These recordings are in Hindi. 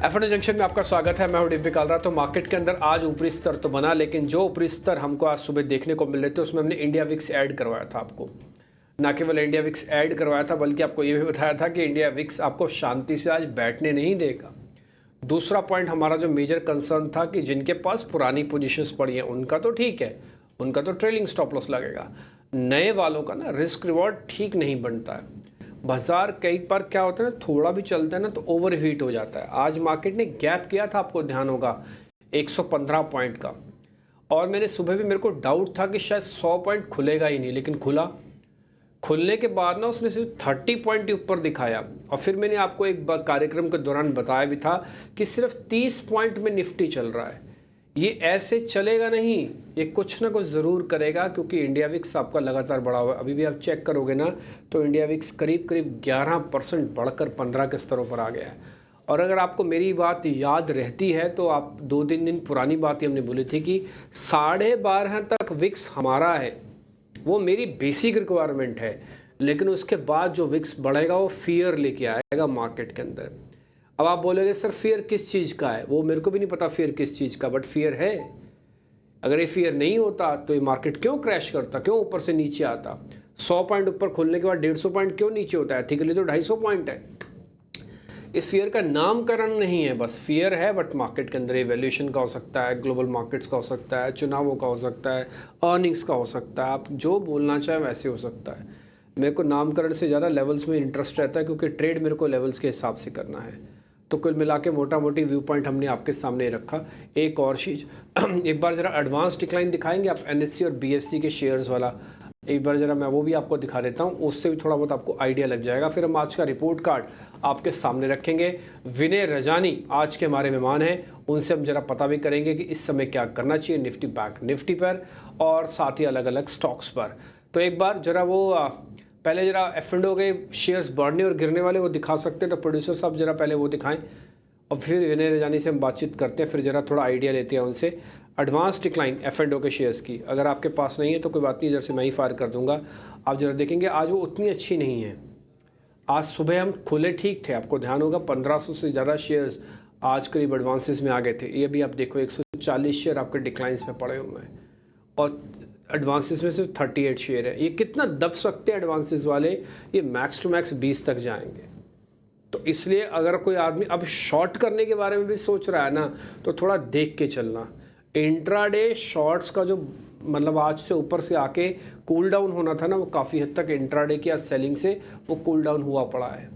एफएनओ जंक्शन में आपका स्वागत है। मैं हूं डिम्पी कालरा। तो मार्केट के अंदर आज ऊपरी स्तर तो बना, लेकिन जो ऊपरी स्तर हमको आज सुबह देखने को मिल रहे थे उसमें हमने इंडिया विक्स ऐड करवाया था आपको। ना केवल इंडिया विक्स ऐड करवाया था बल्कि आपको ये भी बताया था कि इंडिया विक्स आपको शांति से आज बैठने नहीं देगा। दूसरा पॉइंट हमारा जो मेजर कंसर्न था कि जिनके पास पुरानी पोजीशंस पड़ी हैं उनका तो ठीक है, उनका तो ट्रेलिंग स्टॉप लॉस लगेगा। नए वालों का ना रिस्क रिवॉर्ड ठीक नहीं बनता है। बाजार कई बार क्या होता है ना, थोड़ा भी चलता है ना तो ओवर हीट हो जाता है। आज मार्केट ने गैप किया था, आपको ध्यान होगा 115 पॉइंट का, और मेरे सुबह भी मेरे को डाउट था कि शायद 100 पॉइंट खुलेगा ही नहीं, लेकिन खुलने के बाद ना उसने सिर्फ 30 पॉइंट ही ऊपर दिखाया। और फिर मैंने आपको एक कार्यक्रम के दौरान बताया भी था कि सिर्फ 30 पॉइंट में निफ्टी चल रहा है। ये ऐसे चलेगा नहीं, ये कुछ ना कुछ ज़रूर करेगा, क्योंकि इंडिया विक्स आपका लगातार बढ़ा हुआ है। अभी भी आप चेक करोगे ना तो इंडिया विक्स करीब करीब 11% बढ़कर 15 के स्तरों पर आ गया है। और अगर आपको मेरी बात याद रहती है तो आप 2-3 दिन पुरानी बात ही हमने बोली थी कि 12.5 तक विक्स हमारा है, वो मेरी बेसिक रिक्वायरमेंट है। लेकिन उसके बाद जो विक्स बढ़ेगा वो फियर लेके आएगा मार्केट के अंदर। अब आप बोलोगे सर फियर किस चीज़ का है, वो मेरे को भी नहीं पता फियर किस चीज़ का, बट फियर है। अगर ये फियर नहीं होता तो ये मार्केट क्यों क्रैश करता, क्यों ऊपर से नीचे आता। 100 पॉइंट ऊपर खुलने के बाद 150 पॉइंट क्यों नीचे होता है, एथिकली तो 250 पॉइंट है। इस फियर का नामकरण नहीं है, बस फियर है। बट मार्केट के अंदर वैल्यूएशन का हो सकता है, ग्लोबल मार्केट्स का हो सकता है, चुनावों का हो सकता है, अर्निंग्स का हो सकता है, आप जो बोलना चाहें वैसे हो सकता है। मेरे को नामकरण से ज़्यादा लेवल्स में इंटरेस्ट रहता है, क्योंकि ट्रेड मेरे को लेवल्स के हिसाब से करना है। तो कुल मिला के मोटा मोटी व्यू पॉइंट हमने आपके सामने रखा। एक और चीज़ एक बार ज़रा एडवांस डिक्लाइन दिखाएंगे आप एनएससी और बीएससी के शेयर्स वाला, एक बार ज़रा मैं वो भी आपको दिखा देता हूँ, उससे भी थोड़ा बहुत आपको आइडिया लग जाएगा। फिर हम आज का रिपोर्ट कार्ड आपके सामने रखेंगे। विनय रजानी आज के हमारे मेहमान हैं, उनसे हम ज़रा पता भी करेंगे कि इस समय क्या करना चाहिए निफ्टी बैंक निफ्टी पर और साथ ही अलग अलग स्टॉक्स पर। तो एक बार ज़रा वो पहले जरा एफ&ओ के शेयर्स बढ़ने और गिरने वाले वो दिखा सकते हैं, तो प्रोड्यूसर साहब जरा पहले वो दिखाएं और फिर विनय रजानी से हम बातचीत करते हैं, फिर जरा थोड़ा आइडिया लेते हैं उनसे एडवांस डिक्लाइन एफ&ओ के शेयर्स की। अगर आपके पास नहीं है तो कोई बात नहीं, इधर से मैं ही फायर कर दूंगा। आप जरा देखेंगे आज वो उतनी अच्छी नहीं है। आज सुबह हम खुले ठीक थे, आपको ध्यान होगा 1500 से ज़्यादा शेयर्स आज करीब एडवांसेस में आ गए थे। ये भी आप देखो 140 शेयर आपके डिक्लाइंस में पड़े हुए हैं और एडवांसेस में सिर्फ 38 शेयर है। ये कितना दब सकते हैं एडवांसेस वाले, ये मैक्स टू मैक्स 20 तक जाएंगे। तो इसलिए अगर कोई आदमी अब शॉर्ट करने के बारे में भी सोच रहा है ना, तो थोड़ा देख के चलना। इंट्राडे शॉर्ट्स का जो मतलब आज से ऊपर से आके कूल डाउन होना था ना, वो काफ़ी हद तक इंट्राडे की आज सेलिंग से वो कूल डाउन हुआ पड़ा है।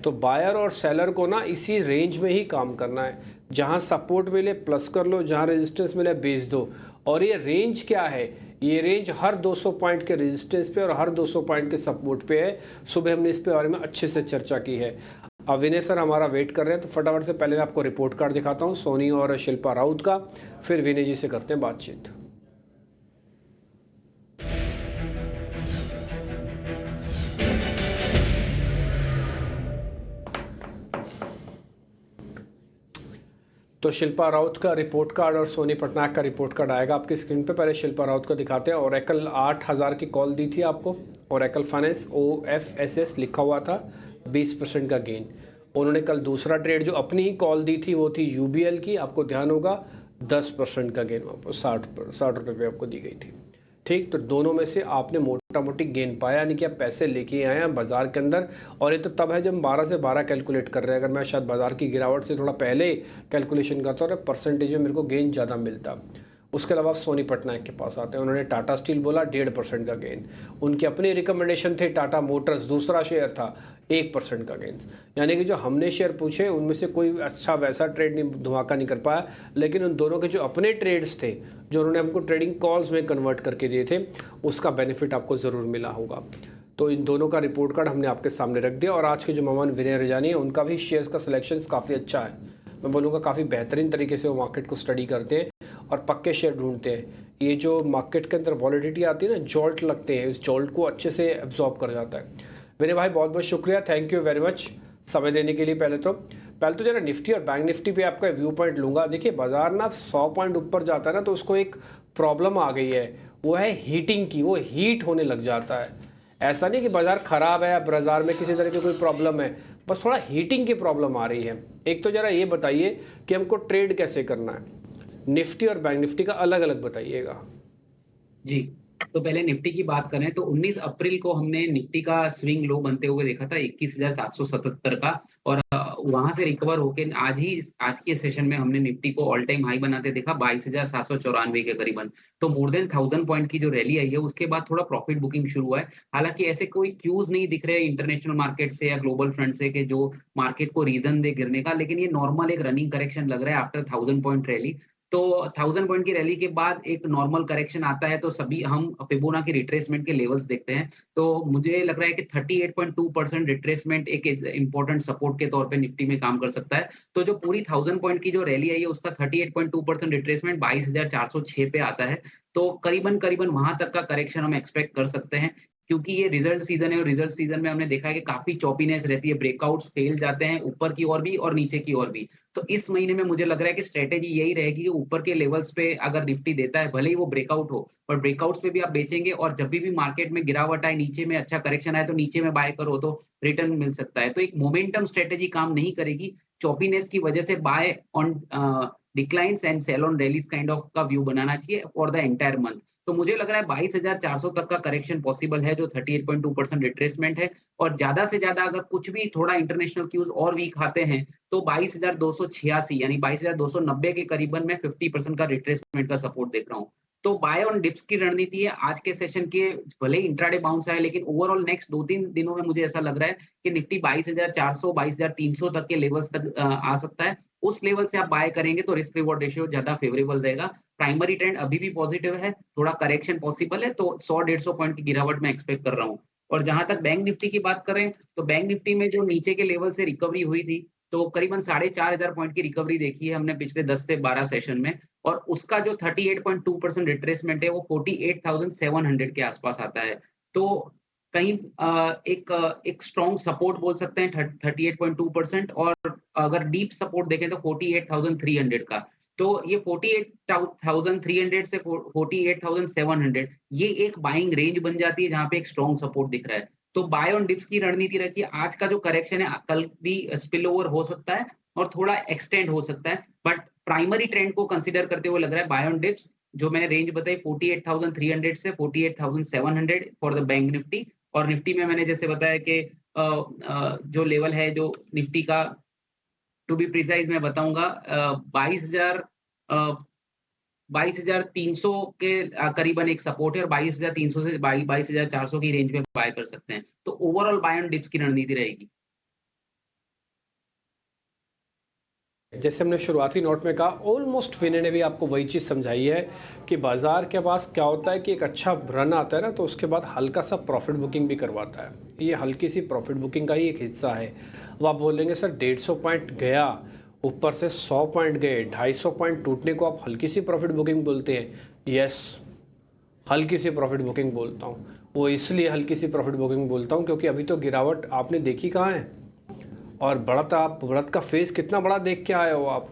तो बायर और सेलर को ना इसी रेंज में ही काम करना है, जहां सपोर्ट मिले प्लस कर लो, जहां रेजिस्टेंस मिले बेच दो। और ये रेंज क्या है, ये रेंज हर 200 पॉइंट के रेजिस्टेंस पे और हर 200 पॉइंट के सपोर्ट पे है। सुबह हमने इस पे बारे में अच्छे से चर्चा की है। अब विनय सर हमारा वेट कर रहे हैं, तो फटाफट से पहले मैं आपको रिपोर्ट कार्ड दिखाता हूँ सोनी और शिल्पा राउत का, फिर विनय जी से करते हैं बातचीत। तो शिल्पा राउत का रिपोर्ट कार्ड और सोनी पटनायक का रिपोर्ट कार्ड आएगा आपकी स्क्रीन पे। पहले शिल्पा राउत को दिखाते हैं। ओरेकल 8000 की कॉल दी थी आपको, ओरेकल फाइनेंस OFSS लिखा हुआ था, 20% का गेन। उन्होंने कल दूसरा ट्रेड जो अपनी ही कॉल दी थी वो थी UBL की, आपको ध्यान होगा 10% का गेन, वापस 60 रुपये आपको दी गई थी। ठीक, तो दोनों में से आपने मोटा मोटी गेन पाया, यानी कि आप पैसे लेके आए हैं बाजार के अंदर। और ये तो तब है जब हम 12 से 12 कैलकुलेट कर रहे हैं। अगर मैं शायद बाजार की गिरावट से थोड़ा पहले कैलकुलेशन करता और परसेंटेज में मेरे को गेन ज़्यादा मिलता। उसके अलावा सोनी पटनायक के पास आते हैं, उन्होंने टाटा स्टील बोला 1.5% का गेन। उनके अपने रिकमेंडेशन थे टाटा मोटर्स दूसरा शेयर था 1% का गेन। यानी कि जो हमने शेयर पूछे उनमें से कोई अच्छा वैसा ट्रेड नहीं, धमाका नहीं कर पाया। लेकिन उन दोनों के जो अपने ट्रेड्स थे जो उन्होंने हमको ट्रेडिंग कॉल्स में कन्वर्ट करके दिए थे, उसका बेनिफिट आपको ज़रूर मिला होगा। तो इन दोनों का रिपोर्ट कार्ड हमने आपके सामने रख दिया। और आज के जो मेहमान विनय रजानी है, उनका भी शेयर्स का सिलेक्शन काफ़ी अच्छा है। मैं बोलूँगा काफ़ी बेहतरीन तरीके से वो मार्केट को स्टडी करते हैं और पक्के शेयर ढूंढते हैं। ये जो मार्केट के अंदर वॉलिडिटी आती है ना, जॉल्ट लगते हैं, इस जॉल्ट को अच्छे से एब्जॉर्ब कर जाता है। विनय भाई बहुत बहुत शुक्रिया, थैंक यू वेरी मच समय देने के लिए। पहले तो जरा निफ्टी और बैंक निफ्टी पे आपका व्यू पॉइंट लूँगा। देखिए बाजार ना 100 पॉइंट ऊपर जाता है ना, तो उसको एक प्रॉब्लम आ गई है, वो है हीटिंग की, वो हीट होने लग जाता है। ऐसा नहीं कि बाजार ख़राब है, बाजार में किसी तरह की कोई प्रॉब्लम है, बस थोड़ा हीटिंग की प्रॉब्लम आ रही है। एक तो ज़रा ये बताइए कि हमको ट्रेड कैसे करना है, निफ्टी और बैंक निफ्टी का अलग अलग बताइएगा। जी, तो पहले निफ्टी की बात करें तो 19 अप्रैल को हमने निफ्टी का स्विंग लो बनते हुए देखा था 21,777 का, और वहाँ से रिकवर होके आज के सेशन में हमने निफ्टी को ऑल टाइम हाई बनाते देखा 22,794 के करीबन। तो मोर देन 1000 पॉइंट की जो रैली आई है उसके बाद थोड़ा प्रॉफिट बुकिंग शुरू हुआ है। हालाँकि ऐसे कोई क्यूज़ नहीं दिख रहे इंटरनेशनल मार्केट से या ग्लोबल फ्रंट से कि जो मार्केट को रीज़न दे गिरने का, लेकिन ये नॉर्मल एक रनिंग करेक्शन लग रहा है आफ्टर 1000 पॉइंट रैली। तो 1000 पॉइंट की रैली के बाद एक नॉर्मल करेक्शन आता है, तो सभी हम फिबोनाची रिट्रेसमेंट के लेवल्स देखते हैं। तो मुझे लग रहा है कि 38.2% रिट्रेसमेंट एक इम्पोर्टेंट सपोर्ट के तौर पे निफ्टी में काम कर सकता है। तो जो पूरी 1000 पॉइंट की जो रैली आई है उसका 38.2% रिट्रेसमेंट 22,406 पे आता है। तो करीबन-करीबन वहाँ तक का करेक्शन हम एक्सपेक्ट कर सकते हैं। क्योंकि ये रिजल्ट सीज़न है और रिजल्ट सीज़न में हमने देखा है कि काफ़ी चॉपीनेस रहती है, ब्रेकआउट्स फेल जाते हैं ऊपर की ओर भी और नीचे की ओर भी। तो इस महीने में मुझे लग रहा है कि स्ट्रैटेजी यही रहेगी कि ऊपर के लेवल्स पे अगर निफ्टी देता है, भले ही वो ब्रेकआउट हो, पर ब्रेकआउट्स पे भी आप बेचेंगे और जब भी मार्केट में गिरावट आए, नीचे में अच्छा करेक्शन आए, तो नीचे में बाय करो तो रिटर्न मिल सकता है। तो एक मोमेंटम स्ट्रैटेजी काम नहीं करेगी, चॉपीनेस की वजह से buy on declines and sell on rallies kind of का व्यू बनाना चाहिए फॉर द एंटायर मंथ। तो मुझे लग रहा है 22,400 तक का करेक्शन पॉसिबल है, जो 38.2% रिट्रेसमेंट है, और ज़्यादा से ज़्यादा अगर कुछ भी थोड़ा इंटरनेशनल क्यूज़ और वीक आते हैं, तो 22,286 यानी 22,290 के करीबन मैं 50% का रिट्रेसमेंट का सपोर्ट देख रहा हूँ। तो बाय ऑन डिप्स की रणनीति है आज के सेशन के, भले ही इंट्राडे बाउंस आए, लेकिन ओवरऑल नेक्स्ट 2-3 दिनों में मुझे ऐसा लग रहा है कि निफ्टी 22,400 22,300 तक के लेवल्स तक आ सकता है। उस लेवल से आप बाय करेंगे तो रिस्क रिवॉर्ड रेशियो ज़्यादा फेवरेबल रहेगा। प्राइमरी ट्रेंड अभी भी पॉजिटिव है, थोड़ा करेक्शन पॉसिबल है, तो 100-150 पॉइंट की गिरावट मैं एक्सपेक्ट कर रहा हूँ। और जहाँ तक बैंक निफ्टी की बात करें, तो बैंक निफ्टी में जो नीचे के लेवल से रिकवरी हुई थी, तो करीबन 4,500 पॉइंट की रिकवरी देखी है हमने पिछले 10 से 12 सेशन में, और उसका जो 38.2% रिट्रेसमेंट है वो 48,700 के आसपास आता है। तो कहीं एक स्ट्रॉन्ग सपोर्ट बोल सकते हैं 38.2%, और अगर डीप सपोर्ट देखें तो 48,300 का। तो ये 48,300 से 48,700 ये एक बाइंग रेंज बन जाती है जहाँ पे एक स्ट्रॉन्ग सपोर्ट दिख रहा है। तो बाय ऑन डिप्स की रणनीति रखिए, आज का जो करेक्शन है कल भी स्पिल ओवर हो सकता है और थोड़ा एक्सटेंड हो सकता है। बट प्राइमरी ट्रेंड को कंसीडर करते हुए लग रहा है बाय ऑन डिप्स, जो मैंने रेंज बताई 48,300 से 48,700 फॉर द बैंक निफ्टी। और निफ्टी में मैंने जैसे बताया कि जो लेवल है जो निफ्टी का, टू बी प्रिसाइज़ मैं बताऊँगा 22,300 के करीबन एक सपोर्ट है, और 22,300 से 22,400 की रेंज में बाय कर सकते हैं। तो ओवरऑल बाय ऑन डिप्स की रणनीति रहेगी। जैसे हमने शुरुआती नोट में कहा, ऑलमोस्ट विनर ने भी आपको वही चीज़ समझाई है कि बाज़ार के पास क्या होता है कि एक अच्छा रन आता है ना, तो उसके बाद हल्का सा प्रॉफिट बुकिंग भी करवाता है। ये हल्की सी प्रॉफिट बुकिंग का ही एक हिस्सा है। अब आप बोलेंगे सर 150 पॉइंट गया, ऊपर से 100 पॉइंट गए, 250 पॉइंट टूटने को आप हल्की सी प्रॉफिट बुकिंग बोलते हैं? यस, हल्की सी प्रॉफिट बुकिंग बोलता हूँ। वो इसलिए हल्की सी प्रॉफिट बुकिंग बोलता हूँ क्योंकि अभी तो गिरावट आपने देखी कहाँ है, और बढ़त का फेज़ कितना बड़ा देख के आए हो आप।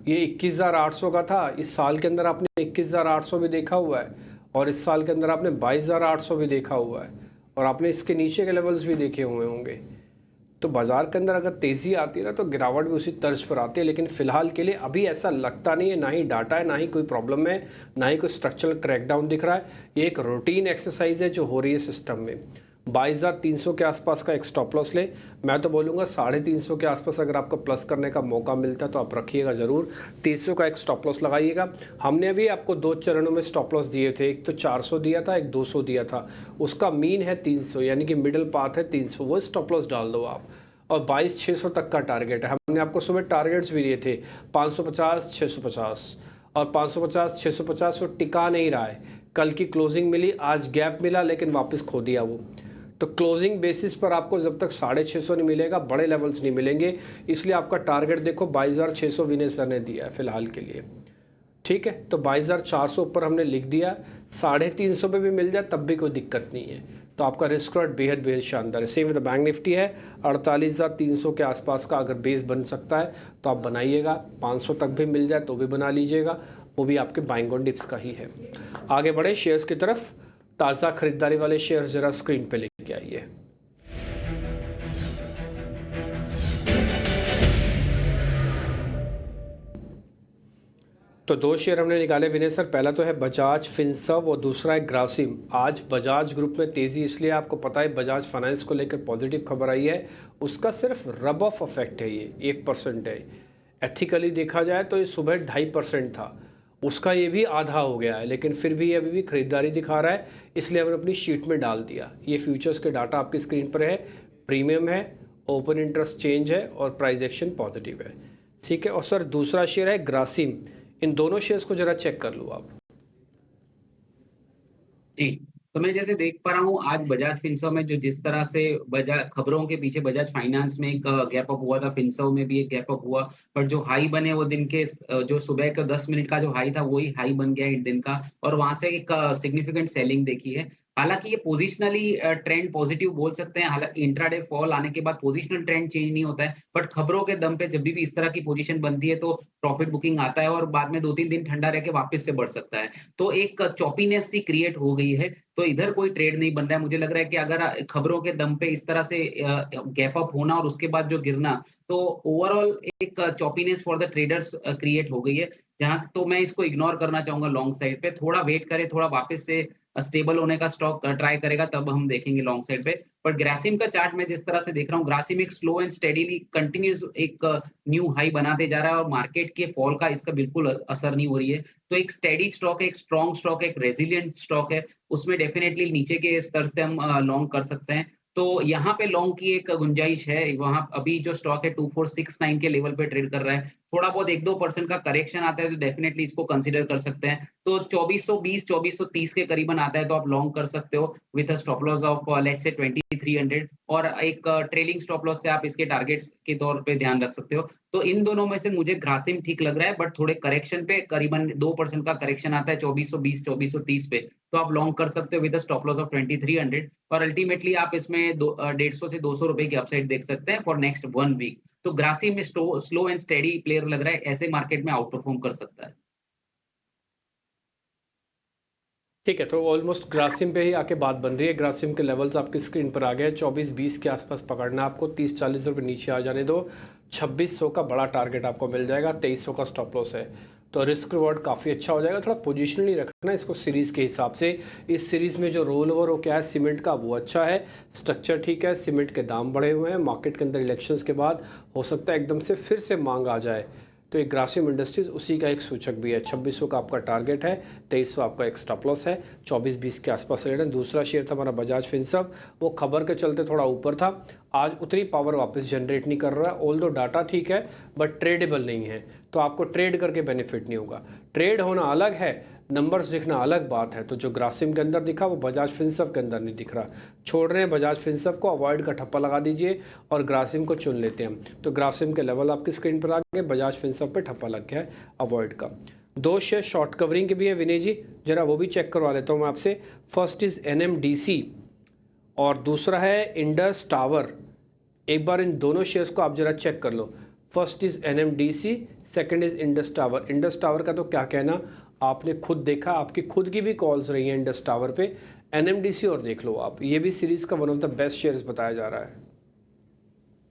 ये 21,800 का था, इस साल के अंदर आपने 21,800 भी देखा हुआ है, और इस साल के अंदर आपने 22,800 भी देखा हुआ है, और आपने इसके नीचे के लेवल्स भी देखे हुए होंगे। तो बाज़ार के अंदर अगर तेज़ी आती है ना, तो गिरावट भी उसी तर्ज पर आती है। लेकिन फ़िलहाल के लिए अभी ऐसा लगता नहीं है, ना ही डाटा है, ना ही कोई प्रॉब्लम है, ना ही कोई स्ट्रक्चरल क्रैकडाउन दिख रहा है। ये एक रूटीन एक्सरसाइज है जो हो रही है सिस्टम में। 22,300 के आसपास का एक स्टॉप लॉस ले, मैं तो बोलूँगा 350 के आसपास अगर आपको प्लस करने का मौका मिलता है तो आप रखिएगा ज़रूर। 300 का एक स्टॉप लॉस लगाइएगा। हमने अभी आपको 2 चरणों में स्टॉप लॉस दिए थे, एक तो 400 दिया था, एक 200 दिया था। उसका मीन है 300, यानी कि मिडिल पाथ है 300, वो स्टॉप लॉस डाल दो आप। और 22,600 तक का टारगेट है। हमने आपको सुबह टारगेट्स भी दिए थे 550, 650, और 550, 650 वो टिका नहीं रहा है। कल की क्लोजिंग मिली, आज गैप मिला, लेकिन वापस खो दिया वो। तो क्लोजिंग बेसिस पर आपको जब तक 650 नहीं मिलेगा, बड़े लेवल्स नहीं मिलेंगे। इसलिए आपका टारगेट देखो 22,600 विनय सर ने दिया है फिलहाल के लिए। ठीक है, तो 22,400 ऊपर हमने लिख दिया, 350 पे भी मिल जाए तब भी कोई दिक्कत नहीं है। तो आपका रिस्क रेट बेहद बेहद शानदार है। सेम विद बैंक निफ्टी है, 48,300 के आसपास का अगर बेस बन सकता है तो आप बनाइएगा। 500 तक भी मिल जाए तो भी बना लीजिएगा, वो भी आपके बाइंग ऑन डिप्स का ही है। आगे बढ़े शेयर्स की तरफ। ताज़ा खरीदारी वाले शेयर ज़रा स्क्रीन पे लेके आइए। तो दो शेयर हमने निकाले विनय सर। पहला तो है बजाज फिनसर्व और दूसरा है ग्रासिम। आज बजाज ग्रुप में तेज़ी इसलिए, आपको पता है बजाज फाइनेंस को लेकर पॉजिटिव खबर आई है, उसका सिर्फ रब ऑफ इफेक्ट है, ये 1% है। एथिकली देखा जाए तो ये सुबह 2.5% था, उसका ये भी आधा हो गया है, लेकिन फिर भी ये अभी भी खरीदारी दिखा रहा है, इसलिए हमने अपनी शीट में डाल दिया। ये फ्यूचर्स के डाटा आपकी स्क्रीन पर है, प्रीमियम है, ओपन इंटरेस्ट चेंज है और प्राइस एक्शन पॉजिटिव है। ठीक है। और सर दूसरा शेयर है ग्रासिम। इन दोनों शेयर्स को जरा चेक कर लो आप। जी, तो मैं जैसे देख पा रहा हूँ आज बजाज फिनसर्व में जो जिस तरह से बजाज खबरों के पीछे बजाज फाइनेंस में एक गैप अप हुआ था, फिनसर्व में भी एक गैप अप हुआ। पर जो हाई बने वो दिन के जो सुबह का 10 मिनट का जो हाई था वही हाई बन गया एक दिन का, और वहां से एक सिग्निफिकेंट सेलिंग देखी है। हालांकि ये पोजिशनली ट्रेंड पॉजिटिव बोल सकते हैं, हालांकि इंट्राडे फॉल आने के बाद पोजिशनल ट्रेंड चेंज नहीं होता है, बट खबरों के दम पे जब भी इस तरह की पोजीशन बनती है तो प्रॉफिट बुकिंग आता है और बाद में 2-3 दिन ठंडा रह के वापस से बढ़ सकता है। तो एक चॉपीनेस सी क्रिएट हो गई है, तो इधर कोई ट्रेड नहीं बन रहा है। मुझे लग रहा है कि अगर खबरों के दम पे इस तरह से गैप अप होना और उसके बाद जो गिरना, तो ओवरऑल एक choppiness for the traders create हो गई है। जहाँ तो मैं इसको इग्नोर करना चाहूँगा लॉन्ग साइड पे, थोड़ा वेट करें, थोड़ा वापस से स्टेबल होने का स्टॉक ट्राई करेगा तब हम देखेंगे लॉन्ग साइड पे। पर ग्रासिम का चार्ट मैं जिस तरह से देख रहा हूँ, ग्रासिम एक स्लो एंड स्टेडीली कंटिन्यूअस एक न्यू हाई बनाते जा रहा है और मार्केट के फॉल का इसका बिल्कुल असर नहीं हो रही है। तो एक स्टेडी स्टॉक है, एक स्ट्रॉन्ग स्टॉक है, एक रेजिलिएंट स्टॉक है, उसमें डेफिनिटली नीचे के स्तर से हम लॉन्ग कर सकते हैं। तो यहाँ पे लॉन्ग की एक गुंजाइश है, वहाँ अभी जो स्टॉक है 2469 के लेवल पे ट्रेड कर रहा है। थोड़ा बहुत 1-2% का करेक्शन आता है तो डेफिनिटली इसको कंसीडर कर सकते हैं। तो 2420 2430 के करीबन आता है तो आप लॉन्ग कर सकते हो with a stop loss of let's say 2300, और एक ट्रेलिंग स्टॉप लॉस से आप इसके टारगेट्स के तौर पे ध्यान रख सकते हो। तो इन दोनों में से मुझे ग्रासिम ठीक लग रहा है, बट थोड़े करेक्शन पे करीबन 2% का करेक्शन आता है 2420 2430 पे, तो आप लॉन्ग कर सकते हो with a stop loss of 2300, और अल्टीमेटली आप इसमें 150 से 200 रुपए की अपसाइड देख सकते हैं फॉर नेक्स्ट 1 वीक। तो ग्रासिम में स्लो एंड स्टेडी प्लेयर लग रहा है, ऐसे मार्केट में आउट परफॉर्म कर सकता है। ठीक है, तो ऑलमोस्ट ग्रासिम पे ही आके बात बन रही है। ग्रासिम के लेवल्स आपकी स्क्रीन पर आ गए। 24-20 के आसपास पकड़ना आपको, 30-40 रुपये नीचे आ जाने दो। 2600 का बड़ा टारगेट आपको मिल जाएगा, 2300 का स्टॉप लॉस है, तो रिस्क रिवॉर्ड काफ़ी अच्छा हो जाएगा। थोड़ा पोजिशनली रखना इसको सीरीज़ के हिसाब से। इस सीरीज़ में जो रोल ओवर हो क्या है सीमेंट का, वो अच्छा है, स्ट्रक्चर ठीक है, सीमेंट के दाम बढ़े हुए हैं, मार्केट के अंदर इलेक्शंस के बाद हो सकता है एकदम से फिर से मांग आ जाए, तो एक ग्रासिम इंडस्ट्रीज़ उसी का एक सूचक भी है। 2600 का आपका टारगेट है, 2300 आपका एक स्टॉप लॉस है, 24-20 के आसपास रेट है। दूसरा शेयर था हमारा बजाज फिनसर्व, वो खबर के चलते थोड़ा ऊपर था, आज उतनी पावर वापस जनरेट नहीं कर रहा है। ऑल दो डाटा ठीक है बट ट्रेडेबल नहीं है, तो आपको ट्रेड करके बेनिफिट नहीं होगा। ट्रेड होना अलग है, नंबर्स दिखना अलग बात है। तो जो ग्रासिम के अंदर दिखा वो बजाज फिनसर्व के अंदर नहीं दिख रहा। छोड़ रहे हैं बजाज फिनसर्व को, अवॉइड का ठप्पा लगा दीजिए और ग्रासिम को चुन लेते हैं हम। तो ग्रासिम के लेवल आपकी स्क्रीन पर आ गए, बजाज फिनसर्व पे ठप्पा लग गया है अवॉइड का। दो शेयर शॉर्ट कवरिंग के भी है विनय जी, जरा वो भी चेक करवा लेता हूँ मैं आपसे। फर्स्ट इज़ NMDC और दूसरा है इंडस टावर। एक बार इन दोनों शेयर्स को आप जरा चेक कर लो। First is NMDC, second is Indus Tower. Indus Tower का तो क्या कहना, आपने खुद देखा, आपकी खुद की भी कॉल्स रही हैं इंडस टावर पे। NMDC और देख लो आप, ये भी सीरीज का one of the best shares बताया जा रहा है।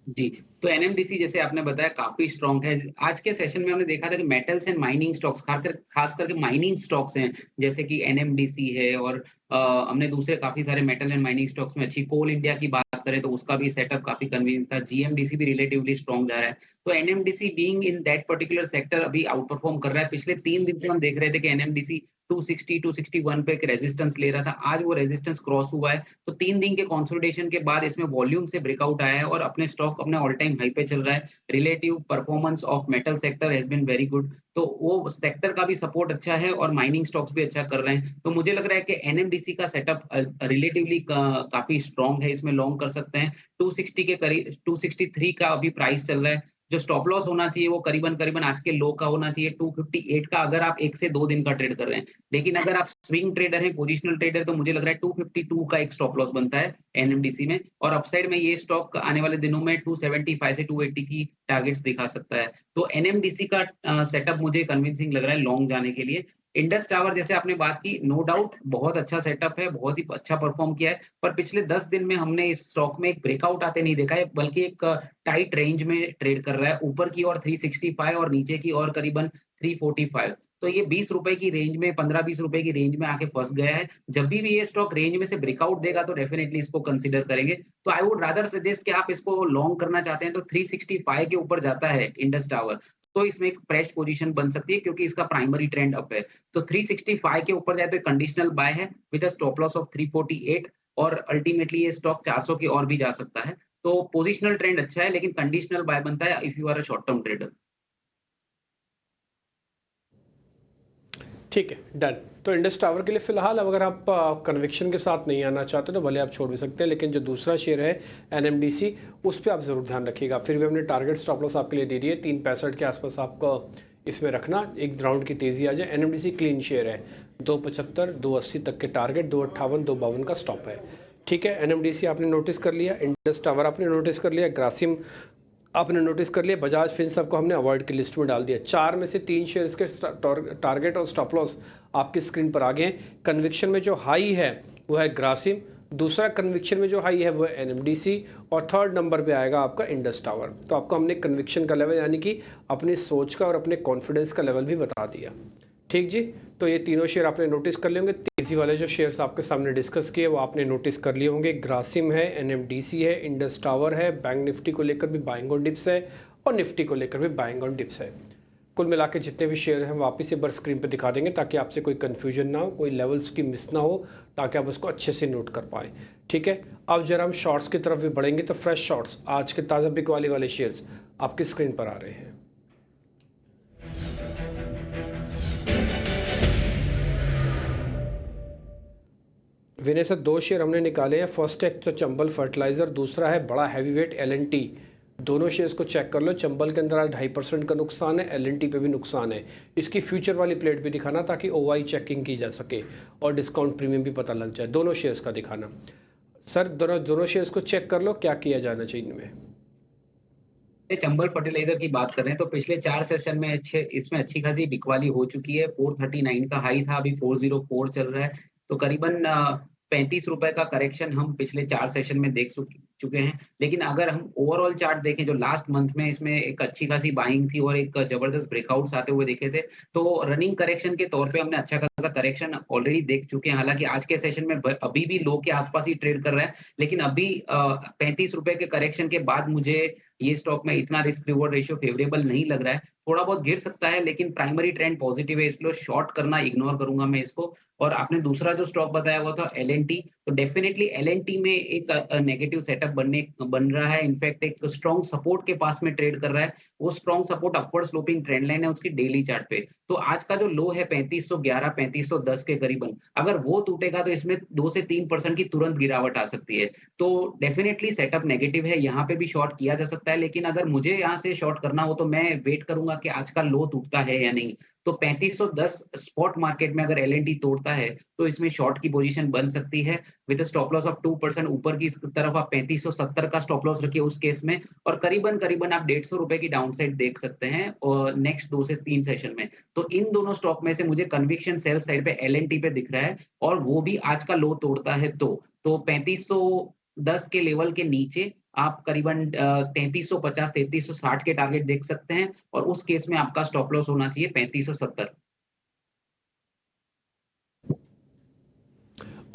जी, तो एनएमडीसी जैसे आपने बताया काफ़ी स्ट्रॉन्ग है। आज के सेशन में हमने देखा था कि मेटल्स एंड माइनिंग स्टॉक्स खास करके माइनिंग स्टॉक्स हैं, जैसे कि एनएमडीसी है, और हमने दूसरे काफ़ी सारे मेटल एंड माइनिंग स्टॉक्स में अच्छी कोल इंडिया की बात करें तो उसका भी सेटअप काफ़ी कन्विंस था। जीएमडीसी भी रिलेटिवली स्ट्रॉन्ग जा रहा है। तो NMDC being in that particular sector अभी आउट परफॉर्म कर रहा है। पिछले 3 दिन से हम देख रहे थे कि एनएमडीसी 260, 261 पे एक रेजिस्टेंस ले रहा था। आज वो रेजिस्टेंस क्रॉस हुआ है। तो 3 दिन के कंसोलिडेशन के बाद इसमें वॉल्यूम से ब्रेकआउट आया है और अपने स्टॉक अपने ऑल टाइम हाई पे चल रहा है। Relative performance of metal sector has been very good. तो वो सेक्टर का भी सपोर्ट अच्छा है और माइनिंग स्टॉक्स भी अच्छा कर रहे हैं। तो मुझे लग रहा है कि एनएमडीसी का सेटअप रिलेटिवली काफ़ी स्ट्रॉन्ग है, इसमें लॉन्ग कर सकते हैं। 260 के करीब 263 का अभी प्राइस चल रहा है। जो स्टॉप लॉस होना चाहिए वो करीबन-करीबन आज के लो का होना चाहिए 258 का, अगर आप 1 से 2 दिन का ट्रेड कर रहे हैं। लेकिन अगर आप स्विंग ट्रेडर हैं, पोजिशनल ट्रेडर, तो मुझे लग रहा है 252 का एक स्टॉप लॉस बनता है एनएमडीसी में, और अपसाइड में ये स्टॉक आने वाले दिनों में 275 से 280 की टारगेट्स दिखा सकता है। तो एनएमडीसी का सेटअप मुझे कन्विंसिंग लग रहा है लॉन्ग जाने के लिए। इंडस टावर जैसे आपने बात की, नो डाउट बहुत अच्छा सेटअप है, बहुत ही अच्छा परफॉर्म किया है, पर पिछले 10 दिन में हमने इस स्टॉक में एक ब्रेकआउट आते नहीं देखा है, बल्कि एक टाइट रेंज में ट्रेड कर रहा है, ऊपर की ओर 365 और नीचे की ओर करीबन 345। तो ये 20 रुपए की रेंज में 15-20 रुपए की रेंज में आके फँस गया है। जब भी ये स्टॉक रेंज में से ब्रेकआउट देगा तो डेफिनिटली इसको कंसीडर करेंगे। तो आई वुड रादर सजेस्ट कि आप इसको लॉन्ग करना चाहते हैं तो 365 के ऊपर जाता है इंडस टावर, तो इसमें एक फ्रेश पोजीशन बन सकती है क्योंकि इसका प्राइमरी ट्रेंड अप है। तो 365 के ऊपर जाए तो एक कंडीशनल बाय है with a stop loss of 348 और अल्टीमेटली ये स्टॉक 400 की और भी जा सकता है। तो पोजिशनल ट्रेंड अच्छा है लेकिन कंडीशनल बाय बनता है if you are a short term trader. ठीक है, डन। तो इंडस टावर के लिए फ़िलहाल अब अगर आप कन्विक्शन के साथ नहीं आना चाहते तो भले आप छोड़ भी सकते हैं, लेकिन जो दूसरा शेयर है एनएमडीसी, उस पर आप ज़रूर ध्यान रखिएगा। फिर भी हमने टारगेट स्टॉप लॉस आपके लिए दे दिए 365 के आसपास आपका इसमें रखना, एक राउंड की तेज़ी आ जाए। एनएमडीसी क्लीन शेयर है, 275 280 तक के टारगेट, 258 252 का स्टॉप है। ठीक है, एनएमडीसी आपने नोटिस कर लिया, इंडस टावर आपने नोटिस कर लिया, ग्रासिम आपने नोटिस कर लिया, बजाज फिनसर्व को हमने अवॉइड की लिस्ट में डाल दिया। 4 में से 3 शेयर्स के टारगेट और स्टॉप लॉस आपकी स्क्रीन पर आ गए हैं। कन्विक्शन में जो हाई है वो है ग्रासिम, दूसरा कन्विक्शन में जो हाई है वो है एनएमडीसी, और थर्ड नंबर पे आएगा आपका इंडस टावर। तो आपको हमने कन्विक्शन का लेवल यानी कि अपनी सोच का और अपने कॉन्फिडेंस का लेवल भी बता दिया। ठीक जी, तो ये तीनों शेयर आपने नोटिस कर लिए होंगे। तेज़ी वाले जो शेयर्स आपके सामने डिस्कस किए वो आपने नोटिस कर लिए होंगे। ग्रासिम है, एनएमडीसी है, इंडस टावर है, बैंक निफ्टी को लेकर भी बाइंग ऑन डिप्स है और निफ्टी को लेकर भी बाइंग ऑन डिप्स है। कुल मिला के जितने भी शेयर हैं वापस एक बार स्क्रीन पर दिखा देंगे ताकि आपसे कोई कन्फ्यूजन ना हो, कोई लेवल्स की मिस ना हो, ताकि आप उसको अच्छे से नोट कर पाएँ। ठीक है, अब जरा हम शॉर्ट्स की तरफ भी बढ़ेंगे तो फ्रेश शॉर्ट्स आज के ताज़ा बिक वाले शेयर्स आपकी स्क्रीन पर आ रहे हैं। विनय सर, 2 शेयर हमने निकाले हैं। फर्स्ट है तो चंबल फर्टिलाइज़र, दूसरा है बड़ा हैवीवेट एलएनटी। दोनों शेयर्स को चेक कर लो। चंबल के अंदर आज 2.5% का नुकसान है, एलएनटी पे भी नुकसान है। इसकी फ्यूचर वाली प्लेट भी दिखाना ताकि ओवाई चेकिंग की जा सके और डिस्काउंट प्रीमियम भी पता लग जाए। दोनों शेयर्स का दिखाना सर, दोनों शेयर्स को चेक कर लो क्या किया जाना चाहिए इनमें। चंबल फर्टिलाइजर की बात कर रहे हैं तो पिछले 4 सेशन में इसमें अच्छी खासी बिकवाली हो चुकी है। 439 का हाई था, अभी 404 चल रहा है। तो करीबन 35 रुपए का करेक्शन हम पिछले 4 सेशन में देख चुके हैं। लेकिन अगर हम ओवरऑल चार्ट देखें जो लास्ट मंथ में इसमें एक अच्छी खासी बाइंग थी और एक जबरदस्त ब्रेकआउट्स आते हुए देखे थे। तो रनिंग करेक्शन के तौर पे हमने अच्छा खासा करेक्शन ऑलरेडी देख चुके हैं। हालाँकि आज के सेशन में अभी भी लो के आस-पास ही ट्रेड कर रहा है। लेकिन अभी 35 रुपए के करेक्शन के बाद मुझे ये स्टॉक में इतना रिस्क रिवॉर्ड रेशियो फेवरेबल नहीं लग रहा है। थोड़ा बहुत गिर सकता है लेकिन प्राइमरी ट्रेंड पॉजिटिव है, इसलिए शॉर्ट करना इग्नोर करूँगा मैं इसको। और आपने दूसरा जो स्टॉक बताया वो था एल&टी, तो डेफिनिटली एल&टी में एक नेगेटिव सेटअप बन रहा है। इनफैक्ट एक स्ट्रॉन्ग सपोर्ट के पास में ट्रेड कर रहा है। वो strong support upward sloping trend line है उसकी डेली चार्ट पे। तो आज का जो लो है 3511 3510 के करीबन, अगर वो टूटेगा तो इसमें 2 से 3% की तुरंत गिरावट आ सकती है। तो डेफिनिटली सेटअप नेगेटिव है, यहाँ पे भी शॉर्ट किया जा सकता है, लेकिन अगर मुझे यहाँ से शॉर्ट करना हो तो मैं वेट करूँगा कि आज का लो टूटता है या नहीं। तो 3510 स्पॉट मार्केट में अगर एल&टी तोड़ता है, तो इसमें शॉर्ट की पोजीशन बन सकती है with a stop loss of 2% ऊपर की तरफ आप 3570 का स्टॉप लॉस रखिए उस केस में, और करीबन-करीबन आप 150 रुपए की डाउनसाइड देख सकते हैं और नेक्स्ट 2 से 3 सेशन में। तो इन दोनों स्टॉक में से मुझे कन्विक्शन सेल साइड पे एल&टी पे दिख रहा है और वो भी आज का लो तोड़ता है तो 3510 के लेवल के नीचे आप करीबन 3350 3360 के टारगेट देख सकते हैं और उस केस में आपका स्टॉप लॉस होना चाहिए 3570।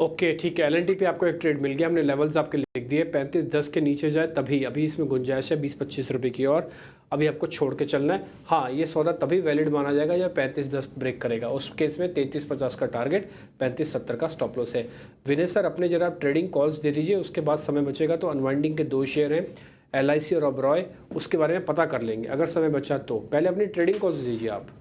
ओके ठीक है, एल&टी पे आपको एक ट्रेड मिल गया, हमने लेवल्स आपके लिख दिए। 3510 के नीचे जाए तभी, अभी इसमें गुंजाइश है 20-25 रुपए की और अभी आपको छोड़ के चलना है। हाँ, ये सौदा तभी वैलिड माना जाएगा जब 3510 ब्रेक करेगा, उस केस में 3350 का टारगेट, 3570 का स्टॉप लॉस है। विनय सर, अपने जरा ट्रेडिंग कॉल्स दे दीजिए, उसके बाद समय बचेगा तो अनवाइंडिंग के 2 शेयर हैं, एलआईसी और ओबरॉय, उसके बारे में पता कर लेंगे अगर समय बचा तो। पहले अपनी ट्रेडिंग कॉल्स दीजिए आप।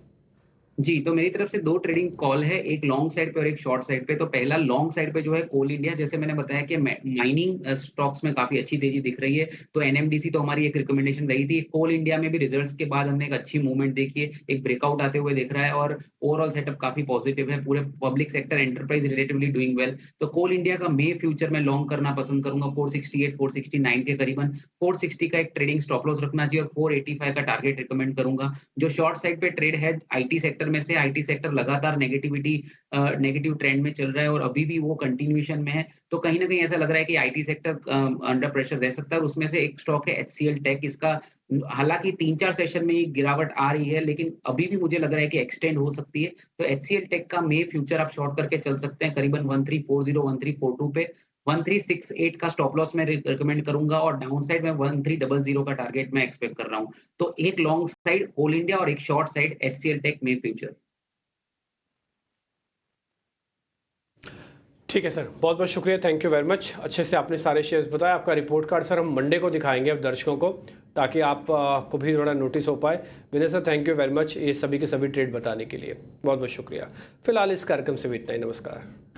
जी, तो मेरी तरफ से 2 ट्रेडिंग कॉल है, एक लॉन्ग साइड पे और एक शॉर्ट साइड पे। तो पहला लॉन्ग साइड पे जो है कोल इंडिया, जैसे मैंने बताया कि माइनिंग स्टॉक्स में काफ़ी अच्छी तेज़ी दिख रही है, तो एनएमडीसी तो हमारी एक रिकमेंडेशन रही थी। कोल इंडिया में भी रिजल्ट्स के बाद हमने एक अच्छी मूवमेंट देखी है, एक ब्रेकआउट आते हुए दिख रहा है और ओवरऑल सेटअप काफ़ी पॉजिटिव है। पूरे public sector enterprise relatively doing well. तो कोल इंडिया का मे फ्यूचर में लॉन्ग करना पसंद करूँगा 468 469 के करीबन। 460 का एक ट्रेडिंग स्टॉप लॉस रखना चाहिए और 485 का टारगेट रिकमेंड करूँगा। जो शॉर्ट साइड पे ट्रेड है आईटी सेक्टर सेक्टर में से आईटी सेक्टर लगातार नेगेटिव ट्रेंड में चल रहा है और अभी भी वो कंटिन्यूएशन में है। तो कहीं न कहीं ऐसा लग रहा है कि आईटी सेक्टर अंडर प्रेशर रह सकता है और उसमें से एक स्टॉक है एचसीएल टेक। इसका हालाँकि 3-4 सेशन में ये गिरावट आ रही है, लेकिन अभी भी मुझे लग रहा है कि एक्सटेंड हो सकती है। तो एचसीएल टेक का मे फ्यूचर आप शॉर्ट करके चल सकते हैं करीबन 1340 1342 पे। 1368 का स्टॉप लॉस मैं रिकमेंड करूँगा और डाउन साइड में 1300 का टारगेट मैं एक्सपेक्ट कर रहा हूँ। तो एक लॉन्ग साइड कोल इंडिया और एक शॉर्ट साइड एचसीएल टेक मे फ्यूचर। ठीक है सर, बहुत बहुत शुक्रिया, थैंक यू वेरी मच। अच्छे से आपने सारे शेयर्स बताए। आपका रिपोर्ट कार्ड सर हम मंडे को दिखाएंगे अब दर्शकों को, ताकि आप को भी थोड़ा नोटिस हो पाए। Vinay sir thank you very much ये सभी के सभी ट्रेड बताने के लिए, बहुत बहुत शुक्रिया। फिलहाल इस कार्यक्रम से भी इतना ही, नमस्कार।